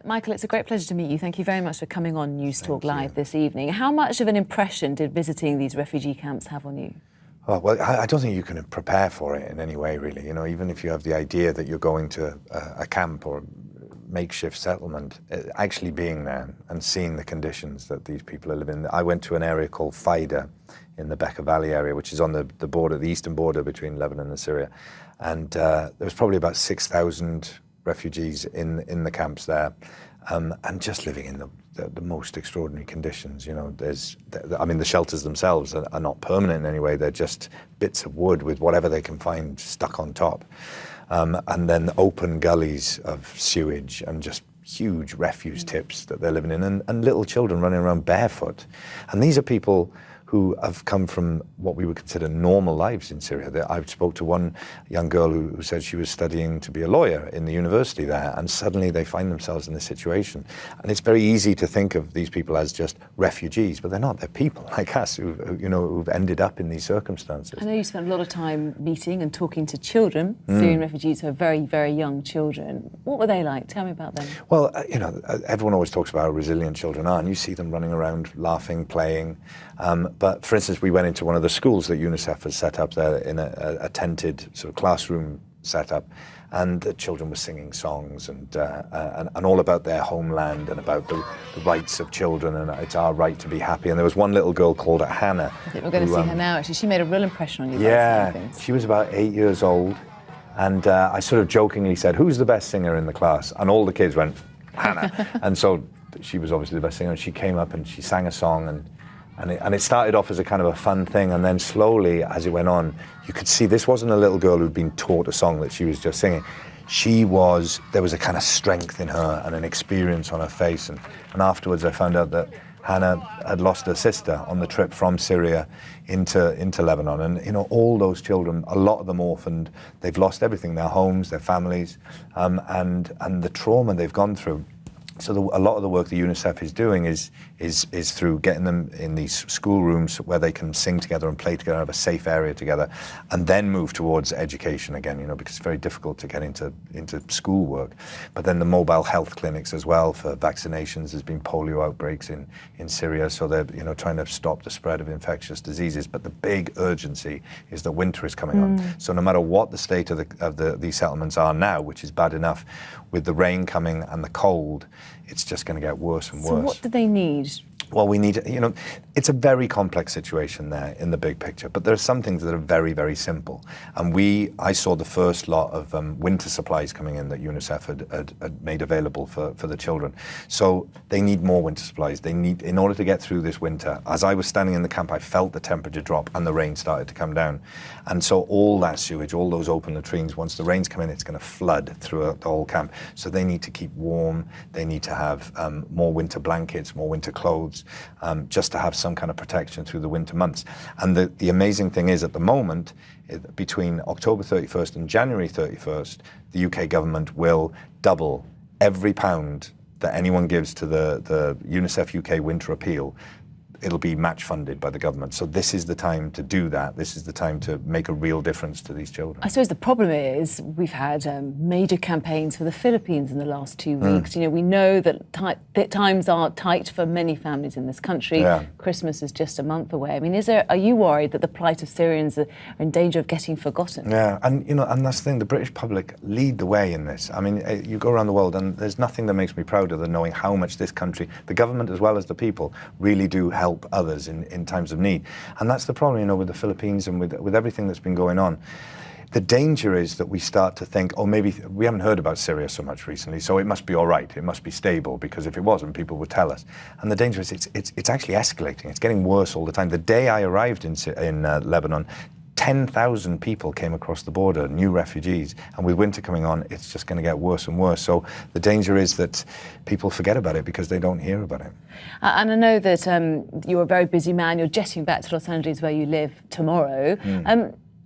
Michael, it's a great pleasure to meet you. Thank you very much for coming on News Talk Live this evening. How much of an impression did visiting these refugee camps have on you? Oh, well, I don't think you can prepare for it in any way, really. You know, even if you have the idea that you're going to a camp or makeshift settlement, actually being there and seeing the conditions that these people are living in. I went to an area called Faida in the Bekaa Valley area, which is on the border, the eastern border between Lebanon and Syria. And there was probably about 6,000 refugees in the camps there, and just living in the most extraordinary conditions. You know, the shelters themselves are not permanent in any way. They're just bits of wood with whatever they can find stuck on top. And then open gullies of sewage and just huge refuse tips that they're living in, and little children running around barefoot. And these are people who have come from what we would consider normal lives in Syria. I spoke to one young girl who said she was studying to be a lawyer in the university there, and suddenly they find themselves in this situation. And it's very easy to think of these people as just refugees, but they're not. They're people like us who've ended up in these circumstances. I know you spent a lot of time meeting and talking to children, Syrian refugees who are very, very young children. What were they like? Tell me about them. Well, everyone always talks about how resilient children are, and you see them running around, laughing, playing. But for instance, we went into one of the schools that UNICEF has set up there in a tented sort of classroom setup, and the children were singing songs and all about their homeland and about the rights of children, and it's our right to be happy. And there was one little girl called Hannah. I think we're going to see her now, actually. She made a real impression on you. Yeah, she was about 8 years old, and I sort of jokingly said, "Who's the best singer in the class?" And all the kids went, "Hannah." And so she was obviously the best singer, and she came up and she sang a song, and it started off as a kind of a fun thing, and then slowly, as it went on, you could see this wasn't a little girl who'd been taught a song that she was just singing. There was a kind of strength in her and an experience on her face, and afterwards I found out that Hannah had lost her sister on the trip from Syria into Lebanon. And, you know, all those children, a lot of them orphaned, they've lost everything, their homes, their families, and the trauma they've gone through. So a lot of the work that UNICEF is doing is through getting them in these schoolrooms where they can sing together and play together, have a safe area together, and then move towards education again, you know, because it's very difficult to get into school work. But then the mobile health clinics as well for vaccinations. There's been polio outbreaks in Syria, so they're, you know, trying to stop the spread of infectious diseases. But the big urgency is that winter is coming on. So no matter what the state of these settlements are now, which is bad enough, with the rain coming and the cold, it's just going to get worse and worse. So what do they need? Well, we need, you know, it's a very complex situation there in the big picture, but there are some things that are very, very simple. And I saw the first lot of winter supplies coming in that UNICEF had made available for the children. So they need more winter supplies. They need, in order to get through this winter, as I was standing in the camp, I felt the temperature drop and the rain started to come down. And so all that sewage, all those open latrines, once the rains come in, it's going to flood through the whole camp. So they need to keep warm. They need to have more winter blankets, more winter clothes, just to have some kind of protection through the winter months. And the amazing thing is, at the moment, between October 31st and January 31st, the UK government will double every pound that anyone gives to the UNICEF UK Winter Appeal. It'll be match funded by the government. So this is the time to do that. This is the time to make a real difference to these children. I suppose the problem is we've had major campaigns for the Philippines in the last 2 weeks. You know, we know that times are tight for many families in this country. Yeah. Christmas is just a month away. I mean, are you worried that the plight of Syrians are in danger of getting forgotten? Yeah, and you know, and that's the thing. The British public lead the way in this. I mean, you go around the world, and there's nothing that makes me prouder than knowing how much this country, the government as well as the people, really do help others in times of need. And that's the problem, you know, with the Philippines and with everything that's been going on. The danger is that we start to think, oh, maybe we haven't heard about Syria so much recently, so it must be all right, it must be stable, because if it wasn't, people would tell us. And the danger is it's actually escalating. It's getting worse all the time. The day I arrived in Lebanon, 10,000 people came across the border, new refugees, and with winter coming on, it's just going to get worse and worse. So the danger is that people forget about it because they don't hear about it. And I know that you're a very busy man. You're jetting back to Los Angeles, where you live, tomorrow.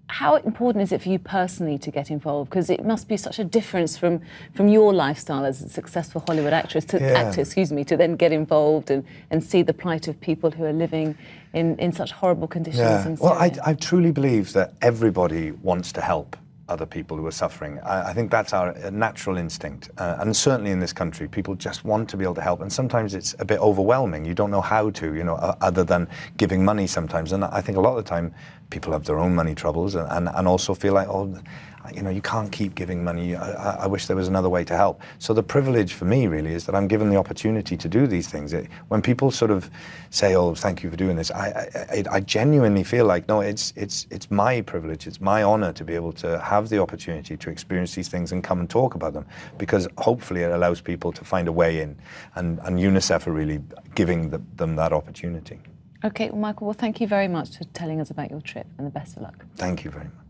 How important is it for you personally to get involved? Because it must be such a difference from your lifestyle as a successful Hollywood actor, to then get involved and see the plight of people who are living in such horrible conditions in Syria. Well, I truly believe that everybody wants to help other people who are suffering. I think that's our natural instinct. And certainly in this country, people just want to be able to help. And sometimes it's a bit overwhelming. You don't know how to, other than giving money sometimes. And I think a lot of the time, people have their own money troubles and also feel like, you can't keep giving money. I wish there was another way to help. So the privilege for me really is that I'm given the opportunity to do these things. When people sort of say, "Oh, thank you for doing this," I genuinely feel like, no, it's my privilege, it's my honor to be able to have the opportunity to experience these things and come and talk about them, because hopefully it allows people to find a way in, and UNICEF are really giving them that opportunity. Okay, well, Michael, thank you very much for telling us about your trip, and the best of luck. Thank you very much.